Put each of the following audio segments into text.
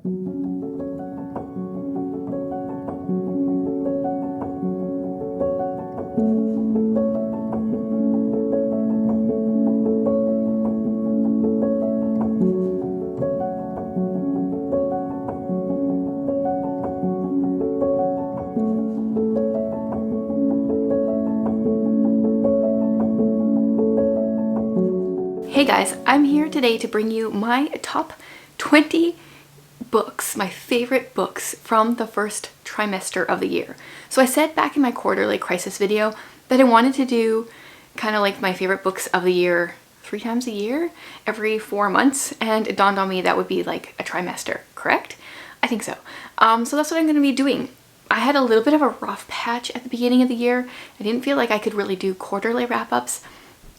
Hey guys, I'm here today to bring you my top 20 books, my favorite books from the first trimester of the year. So I said back in my quarterly crisis video that I wanted to do kind of like my favorite books of the year 3 times a year, every 4 months, and it dawned on me that would be like a trimester, correct? I think so. So that's what I'm going to be doing. I had a little bit of a rough patch at the beginning of the year. I didn't feel like I could really do quarterly wrap-ups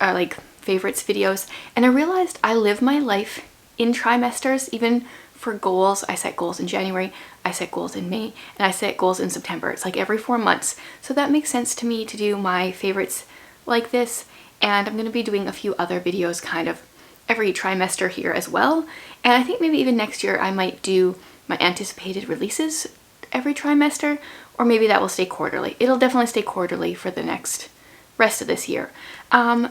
or like favorites videos, and I realized I live my life in trimesters. Even for goals, I set goals in January, I set goals in May, and I set goals in September. It's like every 4 months, so that makes sense to me to do my favorites like this. And I'm going to be doing a few other videos kind of every trimester here as well, and I think maybe even next year I might do my anticipated releases every trimester, or maybe that will stay quarterly. It'll definitely stay quarterly for the next rest of this year.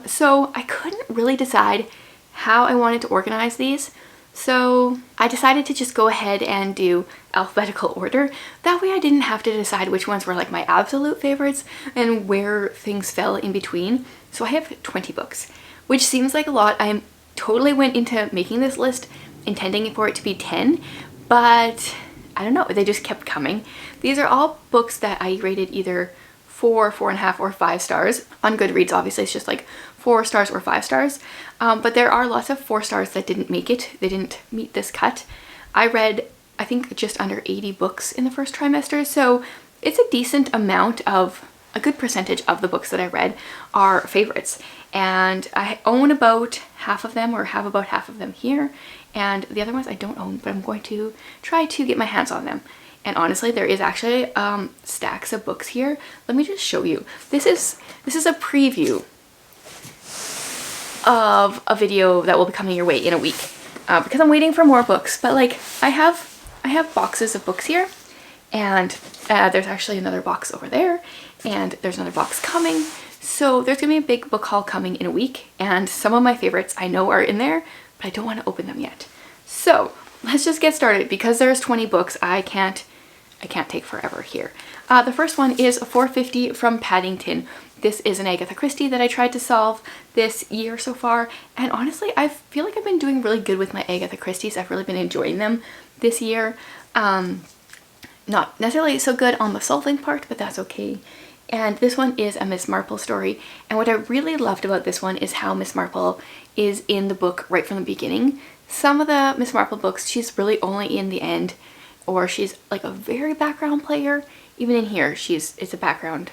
So I couldn't really decide how I wanted to organize these, so I decided to just go ahead and do alphabetical order. That way I didn't have to decide which ones were like my absolute favorites and where things fell in between. So I have 20 books, which seems like a lot. I totally went into making this list intending for it to be 10, but I don't know, they just kept coming. These are all books that I rated either 4, 4.5, or 5 stars. On Goodreads, obviously, it's just like 4 stars or 5 stars. But there are lots of 4 stars that didn't make it. They didn't meet this cut. I read, I think, just under 80 books in the first trimester, so it's a decent amount of, a good percentage of the books that I read are favorites. And I own about half of them, or have about half of them here. And the other ones I don't own, but I'm going to try to get my hands on them. And honestly, there is actually stacks of books here. Let me just show you. This is a preview of a video that will be coming your way in a week, because I'm waiting for more books. But like I have boxes of books here, and there's actually another box over there, and there's another box coming. So there's gonna be a big book haul coming in a week, and some of my favorites I know are in there, but I don't want to open them yet. So let's just get started. Because there's 20 books, I can't take forever here. The first one is 450 from Paddington. This is an Agatha Christie that I tried to solve this year so far, and honestly I feel like I've been doing really good with my Agatha Christies. I've really been enjoying them this year. Not necessarily so good on the solving part, but that's okay. And this one is a Miss Marple story, and what I really loved about this one is how Miss Marple is in the book right from the beginning. Some of the Miss Marple books, she's really only in the end, or she's like a very background player. Even in here, it's a background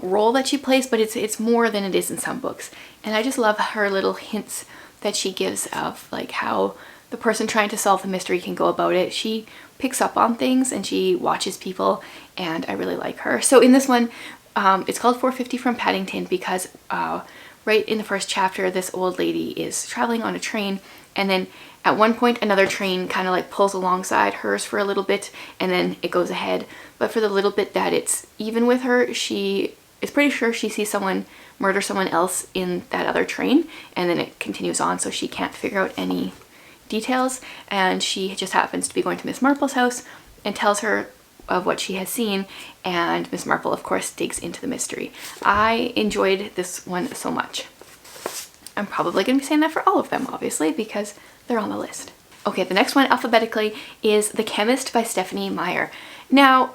role that she plays, but it's more than it is in some books. And I just love her little hints that she gives of like how the person trying to solve the mystery can go about it. She picks up on things and she watches people, and I really like her. So in this one, it's called 450 from Paddington because right in the first chapter, this old lady is traveling on a train, and then at one point another train kind of like pulls alongside hers for a little bit, and then it goes ahead. But for the little bit that it's even with her, she is pretty sure she sees someone murder someone else in that other train, and then it continues on, so she can't figure out any details. And she just happens to be going to Miss Marple's house and tells her of what she has seen, and Miss Marple of course digs into the mystery. I enjoyed this one so much. I'm probably going to be saying that for all of them, obviously, because they're on the list. Okay, the next one alphabetically is The Chemist by Stephenie Meyer. Now,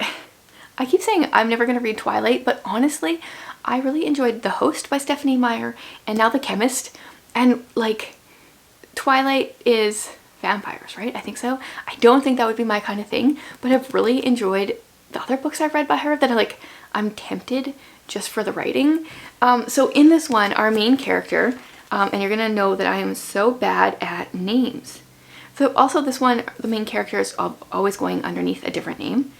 I keep saying I'm never going to read Twilight, but honestly, I really enjoyed The Host by Stephenie Meyer, and now The Chemist. And like, Twilight is vampires, right? I think so. I don't think that would be my kind of thing, but I've really enjoyed the other books I've read by her that I'm tempted just for the writing. So in this one, our main character, and you're gonna know that I am so bad at names. So also this one, the main character is always going underneath a different name.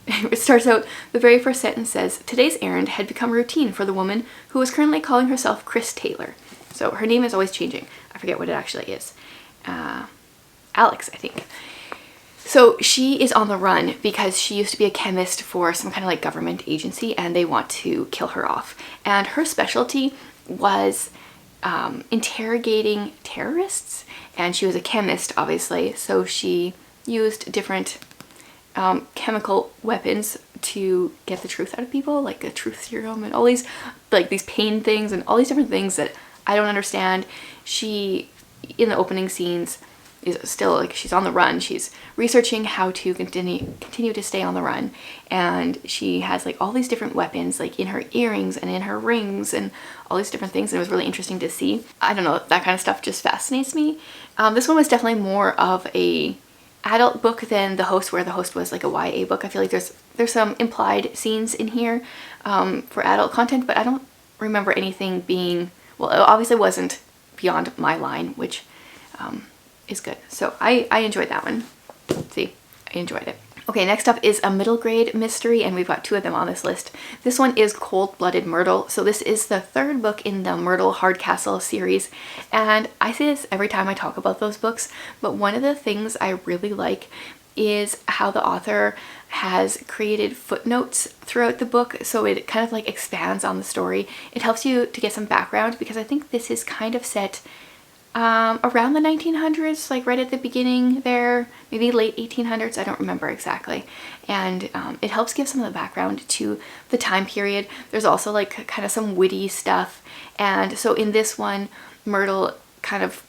It starts out, the very first sentence says, "Today's errand had become routine for the woman who was currently calling herself Chris Taylor." So her name is always changing. I forget what it actually is. Alex, I think. So she is on the run because she used to be a chemist for some kind of like government agency, and they want to kill her off. And her specialty was interrogating terrorists, and she was a chemist, obviously, so she used different chemical weapons to get the truth out of people, like a truth serum and all these like these pain things and all these different things that I don't understand. She, in the opening scenes, is still like, she's on the run. She's researching how to continue to stay on the run, and she has like all these different weapons like in her earrings and in her rings and all these different things, and it was really interesting to see. I don't know, that kind of stuff just fascinates me. This one was definitely more of a adult book than The Host, where The Host was like a YA book. I feel like there's some implied scenes in here for adult content, but I don't remember anything being, well, it obviously wasn't beyond my line, which is good. So I enjoyed that one. See, I enjoyed it. Okay, next up is a middle grade mystery, and we've got 2 of them on this list. This one is Cold-Blooded Myrtle. So this is the 3rd book in the Myrtle Hardcastle series, and I say this every time I talk about those books, but one of the things I really like is how the author has created footnotes throughout the book, so it kind of like expands on the story. It helps you to get some background, because I think this is kind of set around the 1900s, like right at the beginning there, maybe late 1800s, I don't remember exactly. And it helps give some of the background to the time period. There's also like kind of some witty stuff. And so in this one, Myrtle kind of,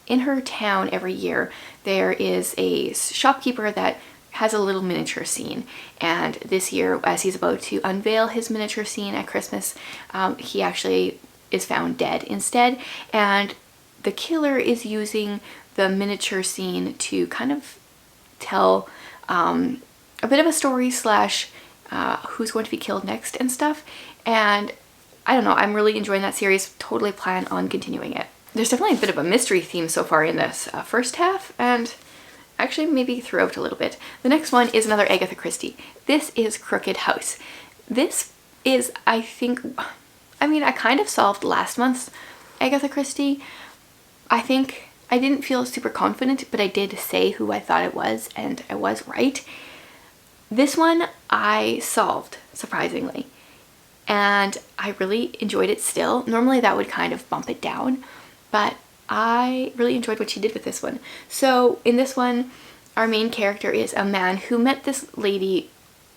in her town every year, there is a shopkeeper that has a little miniature scene. And this year, as he's about to unveil his miniature scene at Christmas, he actually is found dead instead, and the killer is using the miniature scene to kind of tell a bit of a story slash who's going to be killed next and stuff. And I don't know, I'm really enjoying that series. Totally plan on continuing it. There's definitely a bit of a mystery theme so far in this first half, and actually maybe throughout a little bit. The next one is another Agatha Christie. This is Crooked House. This is, I think, I mean, I kind of solved last month's Agatha Christie. I think I didn't feel super confident, but I did say who I thought it was, and I was right. This one I solved, surprisingly, and I really enjoyed it still. Normally that would kind of bump it down, but I really enjoyed what she did with this one. So in this one, our main character is a man who met this lady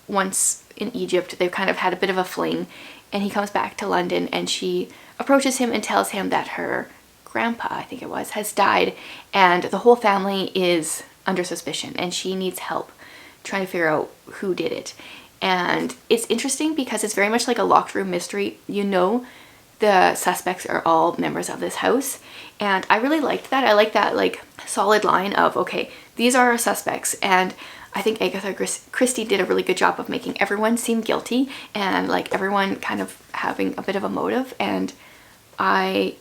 once in Egypt. They've kind of had a bit of a fling, and he comes back to London, and she approaches him and tells him that her grandpa, I think it was, has died, and the whole family is under suspicion, and she needs help trying to figure out who did it. And it's interesting because it's very much like a locked room mystery. You know, the suspects are all members of this house, and I really liked that. I like that like solid line of, okay, these are our suspects, and I think Agatha Christie did a really good job of making everyone seem guilty and like everyone kind of having a bit of a motive, and I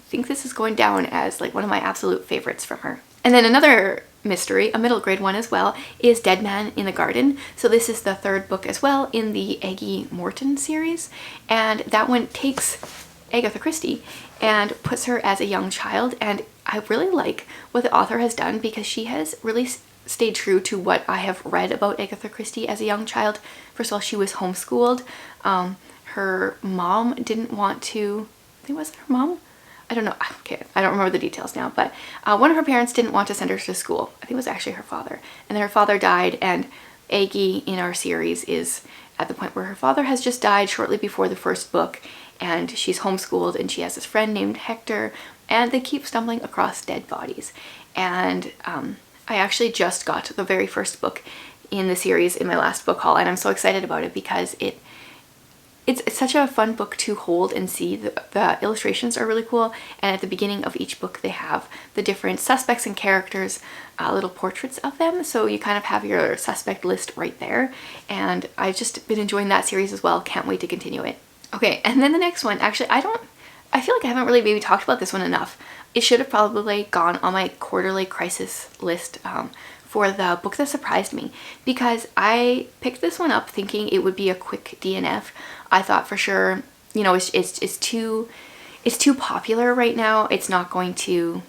think this is going down as like one of my absolute favorites from her. And then another mystery, a middle grade one as well, is Dead Man in the Garden. So this is the 3rd book as well in the Aggie Morton series, and that one takes Agatha Christie and puts her as a young child, and I really like what the author has done because she has really stayed true to what I have read about Agatha Christie as a young child. First of all, she was homeschooled. Her mom didn't want to, I think, was it her mom? I don't know. Okay, I don't remember the details now, but one of her parents didn't want to send her to school. I think it was actually her father. And then her father died, and Aggie in our series is at the point where her father has just died shortly before the 1st book, and she's homeschooled, and she has this friend named Hector, and they keep stumbling across dead bodies. And I actually just got the very 1st book in the series in my last book haul, and I'm so excited about it because it's such a fun book to hold and see. The illustrations are really cool, and at the beginning of each book they have the different suspects and characters, little portraits of them, so you kind of have your suspect list right there, and I've just been enjoying that series as well. Can't wait to continue it. Okay, and then the next one, actually I feel like I haven't really maybe talked about this one enough. It should have probably gone on my quarterly crisis list for the book that surprised me, because I picked this one up thinking it would be a quick DNF. I thought for sure, you know, it's too popular right now. It's not going to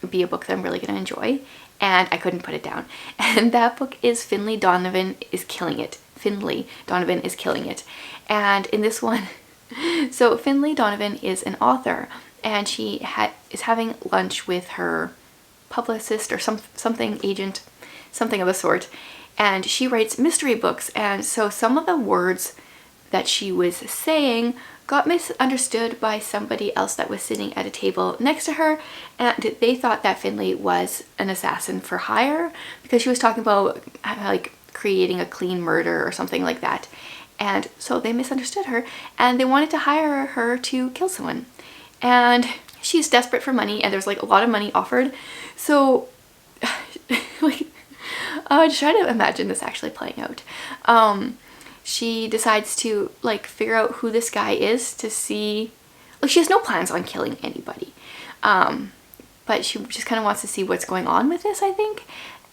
be a book that I'm really going to enjoy. and I couldn't put it down. And that book is Finley Donovan is Killing It. Finley Donovan is Killing It. And in this one, so Finley Donovan is an author, and she is having lunch with her publicist or something agent, something of the sort, and she writes mystery books. And so some of the words that she was saying got misunderstood by somebody else that was sitting at a table next to her, and they thought that Finley was an assassin for hire because she was talking about like creating a clean murder or something like that. And so they misunderstood her, and they wanted to hire her to kill someone. And she's desperate for money, and there's like a lot of money offered. So like, just try to imagine this actually playing out. She decides to like figure out who this guy is to see, like she has no plans on killing anybody. But she just kind of wants to see what's going on with this, I think.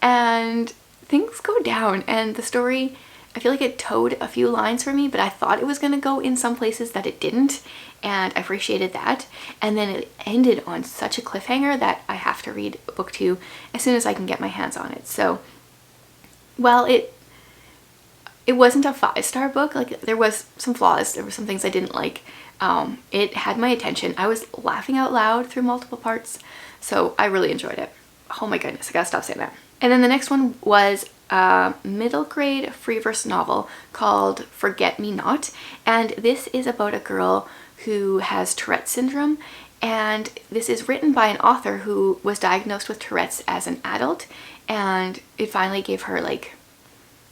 And things go down, and the story, I feel like it towed a few lines for me, but I thought it was going to go in some places that it didn't, and I appreciated that. And then it ended on such a cliffhanger that I have to read book 2 as soon as I can get my hands on it. So, well, it wasn't a 5-star book. Like, there was some flaws, there were some things I didn't like. It had my attention. I was laughing out loud through multiple parts, so I really enjoyed it. Oh my goodness, I gotta stop saying that. And then the next one was a middle grade free verse novel called Forget Me Not, and this is about a girl who has Tourette's syndrome, and this is written by an author who was diagnosed with Tourette's as an adult, and it finally gave her, like,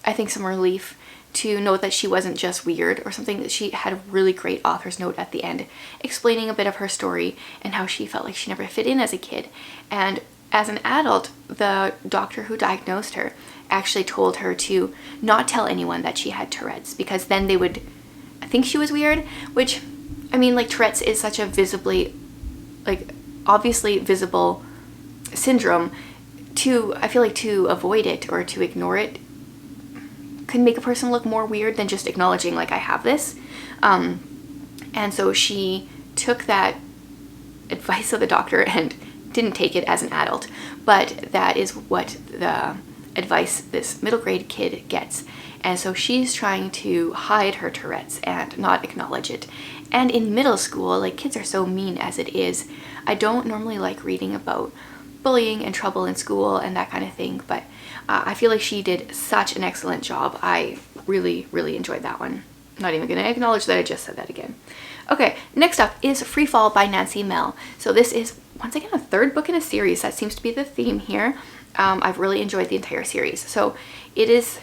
I think some relief to know that she wasn't just weird or something. That she had a really great author's note at the end explaining a bit of her story and how she felt like she never fit in as a kid. And as an adult, the doctor who diagnosed her actually told her to not tell anyone that she had Tourette's, because then they would think she was weird, which, I mean, like, Tourette's is such a visibly, like, obviously visible syndrome. I feel like to avoid it or to ignore it can make a person look more weird than just acknowledging, like, I have this. And so she took that advice of the doctor and didn't take it as an adult, but that is what the advice this middle grade kid gets. And so she's trying to hide her Tourette's and not acknowledge it. And in middle school, like, kids are so mean as it is. I don't normally like reading about bullying and trouble in school and that kind of thing, but I feel like she did such an excellent job. I really, really enjoyed that one. I'm not even going to acknowledge that I just said that again. Okay, next up is Free Fall by Nancy Mell. So this is, once again, a 3rd book in a series. That seems to be the theme here. I've really enjoyed the entire series. So it is,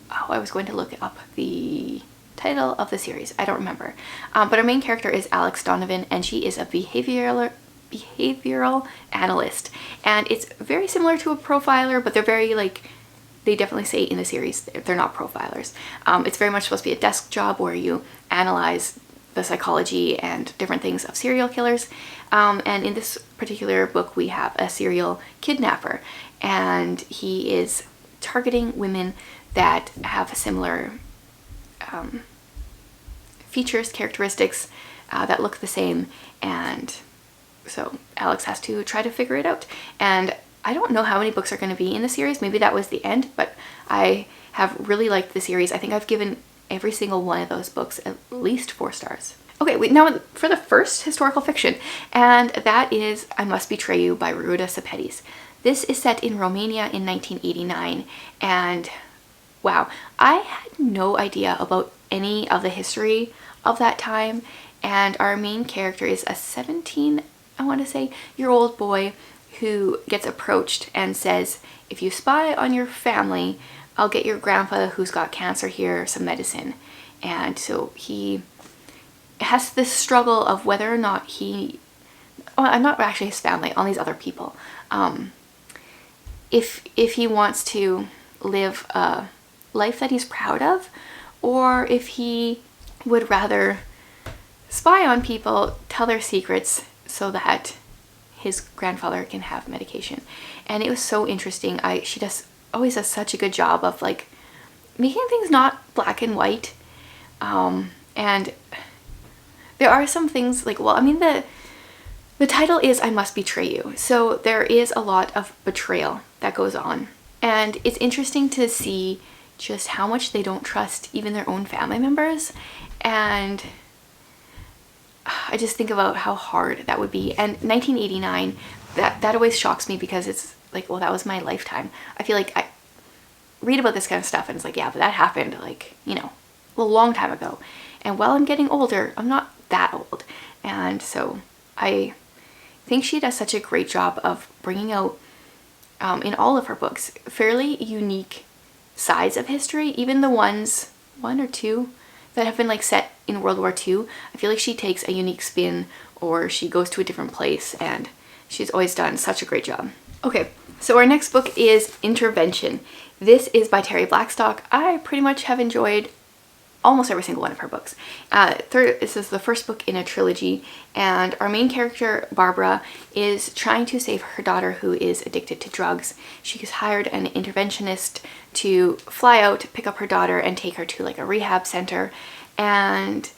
oh, I was going to look up the title of the series. I don't remember. But our main character is Alex Donovan, and she is a behavioral analyst. And it's very similar to a profiler, but they're very, like, they definitely say in the series they're not profilers. It's very much supposed to be a desk job where you analyze the psychology and different things of serial killers. And in this particular book, we have a serial kidnapper, and he is targeting women that have similar features, characteristics that look the same. And so Alex has to try to figure it out. And I don't know how many books are going to be in the series. Maybe that was the end, but I have really liked the series. I think I've given every single one of those books at least 4 stars. Okay, now for the first historical fiction, and that is I Must Betray You by Ruda Sepetys. This is set in Romania in 1989, and wow, I had no idea about any of the history of that time, and our main character is a 17, I want to say, year old boy who gets approached and says, if you spy on your family, I'll get your grandfather who's got cancer here some medicine. And so he has this struggle of whether or not not actually his family, all these other people, if he wants to live a life that he's proud of, or if he would rather spy on people, tell their secrets so that his grandfather can have medication. And it was so interesting. She always does such a good job of, like, making things not black and white. And there are some things, like, well, I mean, the title is I Must Betray You, so there is a lot of betrayal that goes on. And it's interesting to see just how much they don't trust even their own family members. And I just think about how hard that would be. And 1989, that always shocks me because it's like, well, that was my lifetime. I feel like I read about this kind of stuff and it's like, yeah, but that happened like, you know, a long time ago. And while I'm getting older, I'm not that old. And so I think she does such a great job of bringing out, in all of her books, fairly unique sides of history. Even the ones, one or two, that have been like set in World War II, I feel like she takes a unique spin, or she goes to a different place, and she's always done such a great job. Okay, so our next book is Intervention. This is by Terry Blackstock. I pretty much have enjoyed almost every single one of her books. This is the first book in a trilogy, and our main character, Barbara, is trying to save her daughter who is addicted to drugs. She's hired an interventionist to fly out, pick up her daughter, and take her to like a rehab center. And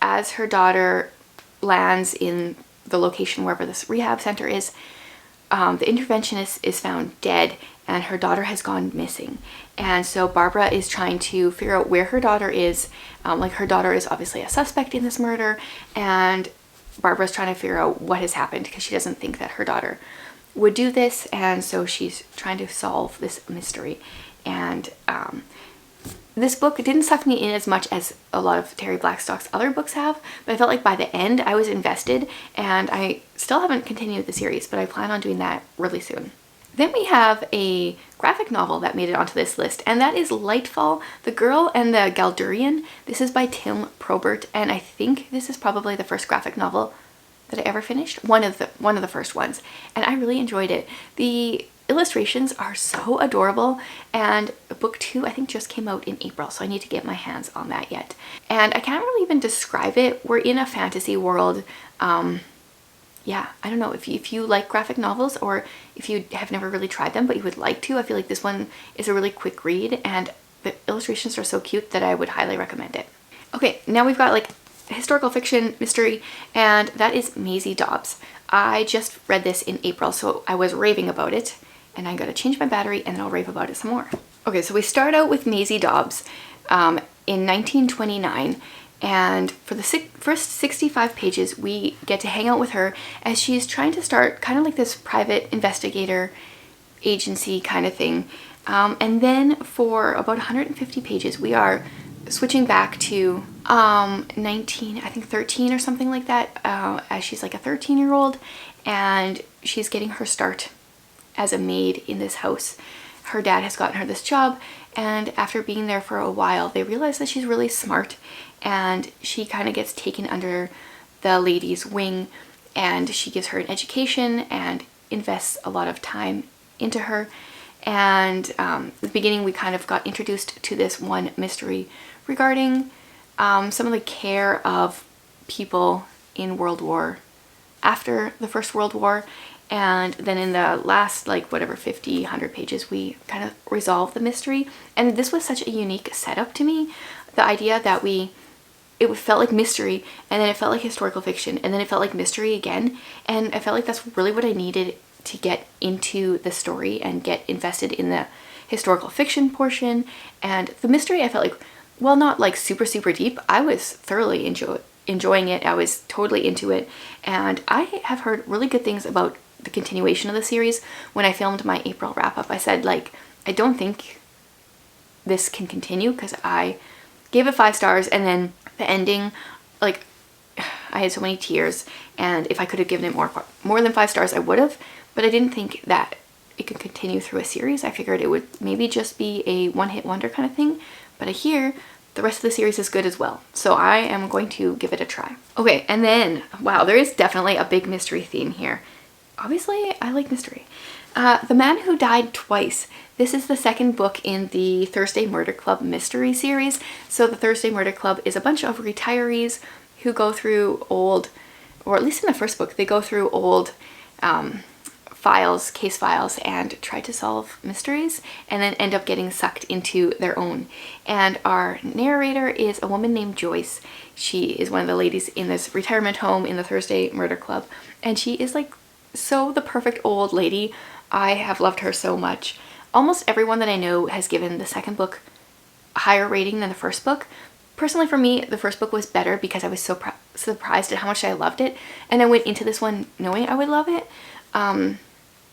as her daughter lands in the location wherever this rehab center is, the interventionist is found dead, and her daughter has gone missing. And so Barbara is trying to figure out where her daughter is. Like, her daughter is obviously a suspect in this murder, and Barbara's trying to figure out what has happened because she doesn't think that her daughter would do this. And so she's trying to solve this mystery. And this book didn't suck me in as much as a lot of Terry Blackstock's other books have, but I felt like by the end I was invested, and I still haven't continued the series, but I plan on doing that really soon. Then we have a graphic novel that made it onto this list, and that is Lightfall, The Girl and the Galdurian. This is by Tim Probert, and I think this is probably the first graphic novel that I ever finished. One of the first ones, and I really enjoyed it. The illustrations are so adorable, and book 2 I think just came out in April, so I need to get my hands on that yet. And I can't really even describe it. We're in a fantasy world. Yeah, I don't know, if you like graphic novels, or if you have never really tried them but you would like to, I feel like this one is a really quick read, and the illustrations are so cute that I would highly recommend it. Okay, now we've got like historical fiction mystery, and that is Maisie Dobbs. I just read this in April, so I was raving about it, and I gotta change my battery and then I'll rave about it some more. Okay, so we start out with Maisie Dobbs in 1929. And for the first 65 pages, we get to hang out with her as she's trying to start kind of like this private investigator agency kind of thing. And then for about 150 pages, we are switching back to 13 or something like that, as she's like a 13-year-old, and she's getting her start as a maid in this house. Her dad has gotten her this job, and after being there for a while, they realize that she's really smart, and she kind of gets taken under the lady's wing, and she gives her an education and invests a lot of time into her. And at the beginning, we kind of got introduced to this one mystery regarding some of the care of people in World War after the First World War. And then in the last, like, whatever, 50, 100 pages, we kind of resolve the mystery. And this was such a unique setup to me. The idea that it felt like mystery, and then it felt like historical fiction, and then it felt like mystery again. And I felt like that's really what I needed to get into the story and get invested in the historical fiction portion. And the mystery, I felt like, well, not like super, super deep. I was thoroughly enjoying it. I was totally into it. And I have heard really good things about the continuation of the series. When I filmed my April wrap-up, I said, like, I don't think this can continue, because I gave it 5 stars, and then the ending, like, I had so many tears, and if I could have given it more than 5 stars, I would have, but I didn't think that it could continue through a series. I figured it would maybe just be a one-hit wonder kind of thing, but I hear the rest of the series is good as well, so I am going to give it a try. Okay, and then, wow, there is definitely a big mystery theme here. Obviously, I like mystery. The Man Who Died Twice. This is the second book in the Thursday Murder Club mystery series. So the Thursday Murder Club is a bunch of retirees who go through old, or at least in the first book, they go through old case files, and try to solve mysteries, and then end up getting sucked into their own. And our narrator is a woman named Joyce. She is one of the ladies in this retirement home in the Thursday Murder Club, and she is like so the perfect old lady. I have loved her so much. Almost everyone that I know has given the second book a higher rating than the first book. Personally, for me, the first book was better because I was so surprised at how much I loved it, and I went into this one knowing I would love it.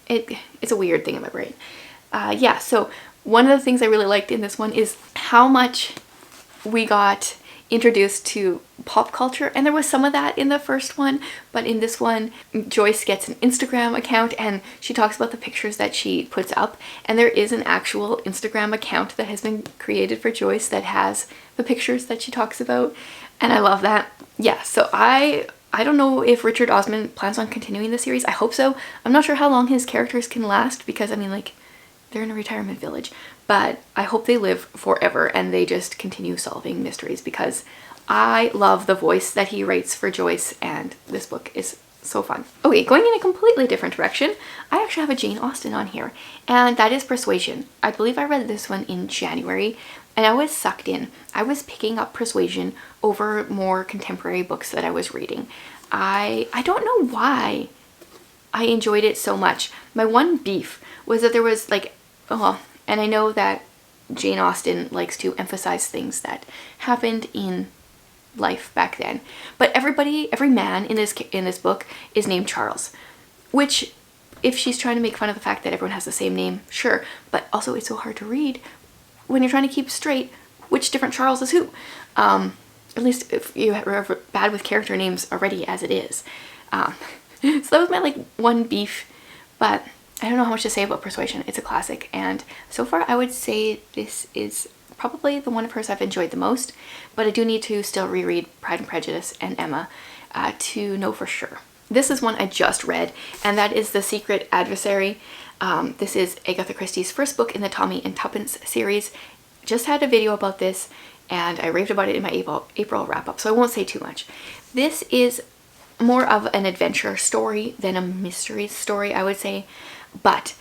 It's a weird thing in my brain. Yeah, so one of the things I really liked in this one is how much we got introduced to pop culture, and there was some of that in the first one, but in this one Joyce gets an Instagram account and she talks about the pictures that she puts up, and there is an actual Instagram account that has been created for Joyce that has the pictures that she talks about, and I love that. Yeah, so I don't know if Richard Osman plans on continuing the series. I hope so. I'm not sure how long his characters can last because, I mean, like, they're in a retirement village, but I hope they live forever and they just continue solving mysteries because I love the voice that he writes for Joyce, and this book is so fun. Okay, going in a completely different direction, I actually have a Jane Austen on here, and that is Persuasion. I believe I read this one in January, and I was sucked in. I was picking up Persuasion over more contemporary books that I was reading. I don't know why I enjoyed it so much. My one beef was that there was like, oh, and I know that Jane Austen likes to emphasize things that happened in life back then, but every man in this book is named Charles, which, if she's trying to make fun of the fact that everyone has the same name, sure, but also it's so hard to read when you're trying to keep straight which different Charles is who. At least if you're bad with character names already as it is. So that was my like one beef, but I don't know how much to say about Persuasion. It's a classic, and so far I would say this is probably the one of hers I've enjoyed the most, but I do need to still reread Pride and Prejudice and Emma to know for sure. This is one I just read, and that is The Secret Adversary. This is Agatha Christie's first book in the Tommy and Tuppence series. Just had a video about this, and I raved about it in my April wrap-up, so I won't say too much. This is more of an adventure story than a mystery story, I would say. But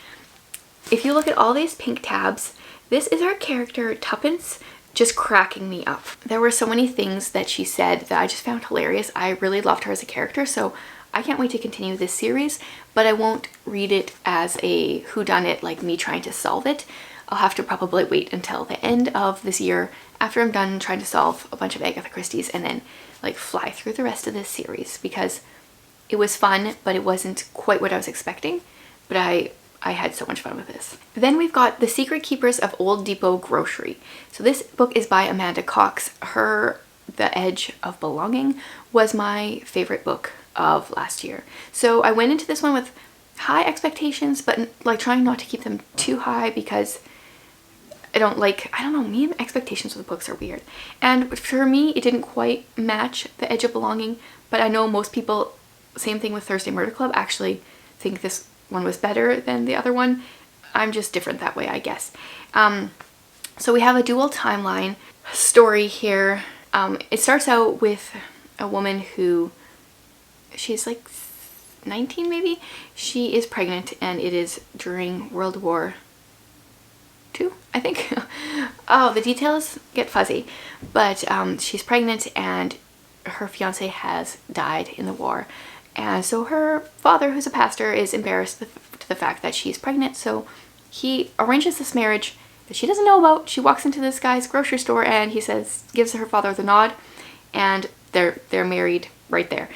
if you look at all these pink tabs, this is our character Tuppence just cracking me up. There were so many things that she said that I just found hilarious. I really loved her as a character, so I can't wait to continue this series, but I won't read it as a whodunit, like me trying to solve it. I'll have to probably wait until the end of this year after I'm done trying to solve a bunch of Agatha Christie's and then like fly through the rest of this series, because it was fun, but it wasn't quite what I was expecting. But I had so much fun with this. Then we've got The Secret Keepers of Old Depot Grocery. So this book is by Amanda Cox. Her The Edge of Belonging was my favorite book of last year. So I went into this one with high expectations, but like trying not to keep them too high because I don't know, me and expectations with books are weird. And for me, it didn't quite match The Edge of Belonging, but I know most people, same thing with Thursday Murder Club, actually think this one was better than the other one. I'm just different that way, I guess. So we have a dual timeline story here. It starts out with a woman who, she's like 19 maybe? She is pregnant, and it is during World War II, I think. Oh, the details get fuzzy. But she's pregnant and her fiance has died in the war. And so her father, who's a pastor, is embarrassed to the fact that she's pregnant, so he arranges this marriage that she doesn't know about. She walks into this guy's grocery store and he gives her father the nod, and they're married right there.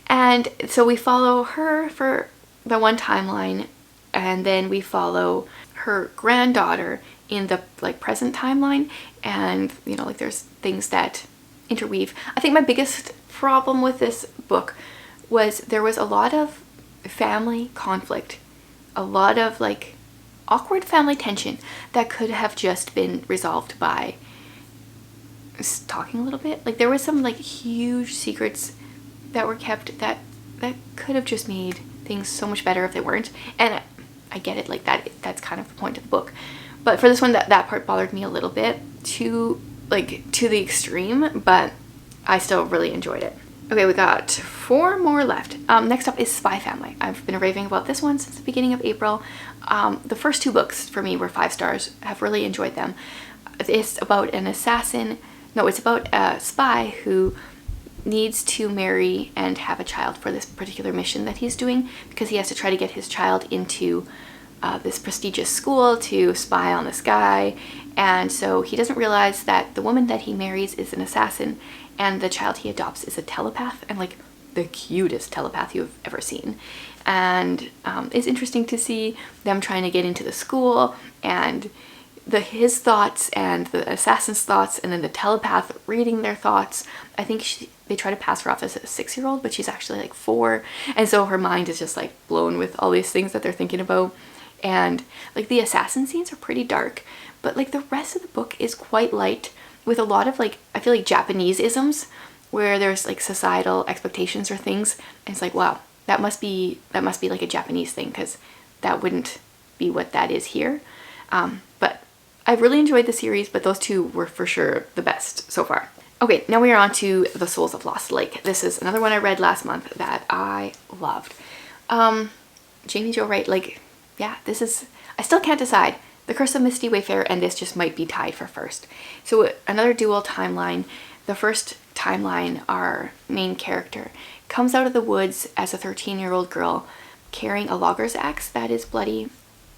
And so we follow her for the one timeline, and then we follow her granddaughter in the like present timeline, and you know, like there's things that interweave. I think my biggest problem with this book was there was a lot of family conflict, a lot of like awkward family tension that could have just been resolved by talking a little bit. Like there was some like huge secrets that were kept that could have just made things so much better if they weren't. And I get it, like that's kind of the point of the book. But for this one, that part bothered me a little bit to the extreme, but I still really enjoyed it. Okay, we got 4 more left. Next up is Spy Family. I've been raving about this one since the beginning of April. The first 2 books for me were 5 stars. I've really enjoyed them. It's about an assassin. No, it's about a spy who needs to marry and have a child for this particular mission that he's doing, because he has to try to get his child into this prestigious school to spy on this guy. And so he doesn't realize that the woman that he marries is an assassin, and the child he adopts is a telepath, and like the cutest telepath you've ever seen. And it's interesting to see them trying to get into the school, and his thoughts and the assassin's thoughts, and then the telepath reading their thoughts. I think they try to pass her off as a 6-year-old, but she's actually like 4, and so her mind is just like blown with all these things that they're thinking about. And like the assassin scenes are pretty dark, but like the rest of the book is quite light, with a lot of like, I feel like Japanese isms where there's like societal expectations or things, and it's like, wow, that must be like a Japanese thing, because that wouldn't be what that is here. But I've really enjoyed the series, but those two were for sure the best so far. Okay, now we are on to The Souls of Lost Lake. This is another one I read last month that I loved. Jamie Jo Wright, like, yeah, this is, I still can't decide. The Curse of Misty Wayfarer and this just might be tied for first. So another dual timeline. The first timeline, our main character comes out of the woods as a 13-year-old girl carrying a logger's axe that is bloody,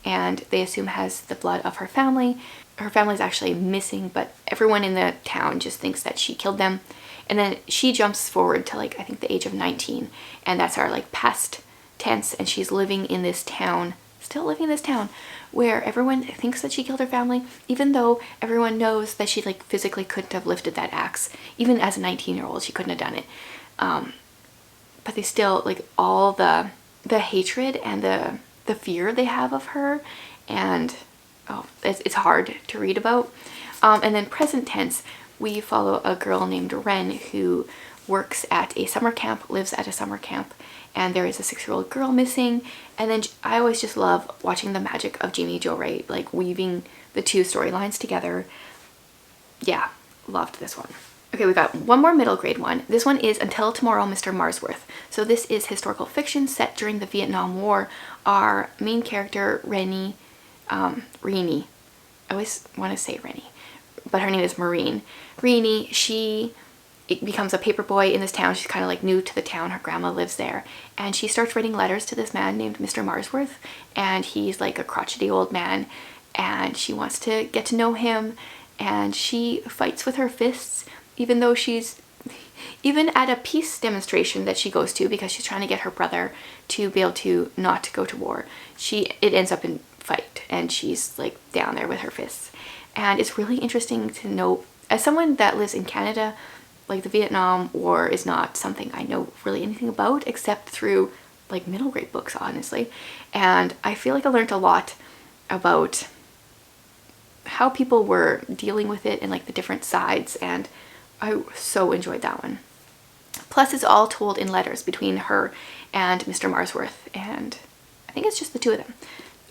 and they assume has the blood of her family. Her family's actually missing, but everyone in the town just thinks that she killed them. And then she jumps forward to like, I think the age of 19, and that's our like past tense, and she's living in this town, still living in this town, where everyone thinks that she killed her family, even though everyone knows that she like physically couldn't have lifted that axe. Even as a 19-year-old, she couldn't have done it. But they still, like, all the hatred and the fear they have of her, and it's hard to read about. And then present tense, we follow a girl named Ren who works at a summer camp, lives at a summer camp, and there is a 6-year-old girl missing. And then I always just love watching the magic of Jamie Jo Wright, like weaving the two storylines together. Yeah, loved this one. Okay, we got one more middle grade one. This one is Until Tomorrow, Mr. Marsworth. So this is historical fiction set during the Vietnam War. Our main character, Rennie, I always want to say Rennie, but her name is Maureen. Rennie, she becomes a paper boy in this town. She's kind of like new to the town. Her grandma lives there, and she starts writing letters to this man named Mr. Marsworth, and he's like a crotchety old man, and she wants to get to know him, and she fights with her fists, even though she's, even at a peace demonstration that she goes to because she's trying to get her brother to be able to not go to war, it ends up in fight, and she's like down there with her fists. And it's really interesting to know, as someone that lives in Canada, like the Vietnam War is not something I know really anything about except through like middle grade books, honestly. And I feel like I learned a lot about how people were dealing with it and like the different sides, and I so enjoyed that one. Plus it's all told in letters between her and Mr. Marsworth, and I think it's just the two of them.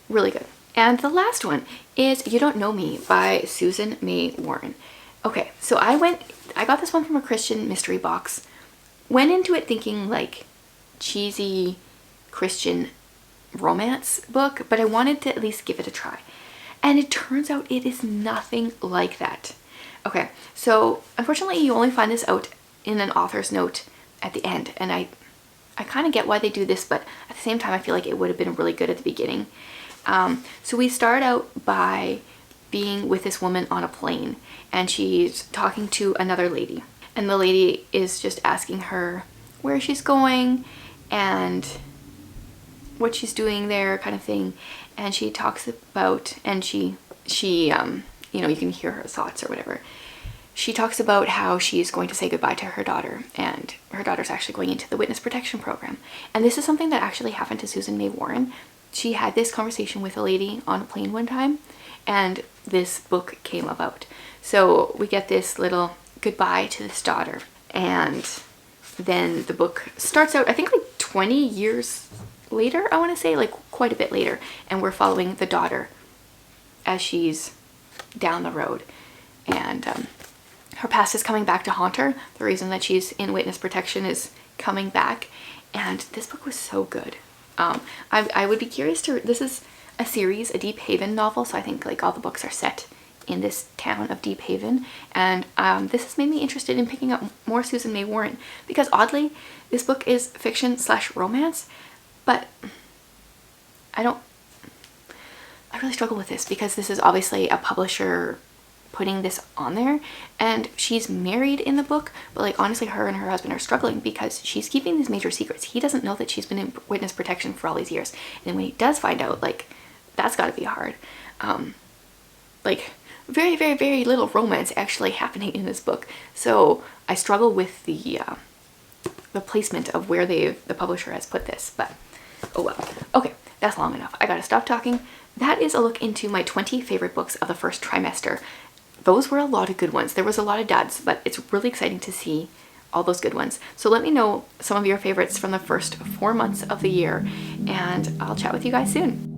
Really good. And the last one is You Don't Know Me by Susan May Warren. Okay, so I got this one from a Christian mystery box. Went into it thinking like cheesy Christian romance book, but I wanted to at least give it a try. And it turns out it is nothing like that. Okay, so unfortunately you only find this out in an author's note at the end, and I kind of get why they do this, but at the same time I feel like it would have been really good at the beginning. So we start out by being with this woman on a plane, and she's talking to another lady, and the lady is just asking her where she's going and what she's doing there, kind of thing. And she talks about, and she you know, you can hear her thoughts or whatever. She talks about how she's going to say goodbye to her daughter, and her daughter's actually going into the witness protection program. And this is something that actually happened to Susan May Warren. She had this conversation with a lady on a plane one time, and this book came about. So we get this little goodbye to this daughter, and then the book starts out, I think like 20 years later, I want to say, like quite a bit later, and we're following the daughter as she's down the road, and her past is coming back to haunt her. The reason that she's in witness protection is coming back, and this book was so good. I would be curious to, this is a series, a Deep Haven novel, so I think like all the books are set in this town of Deep Haven, and this has made me interested in picking up more Susan May Warren, because oddly, this book is fiction / romance, but I really struggle with this because this is obviously a publisher putting this on there, and she's married in the book, but like honestly her and her husband are struggling because she's keeping these major secrets. He doesn't know that she's been in witness protection for all these years, and when he does find out, like, that's got to be hard. Like very, very, very little romance actually happening in this book, so I struggle with the placement of where the publisher has put this, but oh well. Okay, that's long enough. I gotta stop talking. That is a look into my 20 favorite books of the first trimester. Those were a lot of good ones. There was a lot of duds, but it's really exciting to see all those good ones. So let me know some of your favorites from the first 4 months of the year, and I'll chat with you guys soon.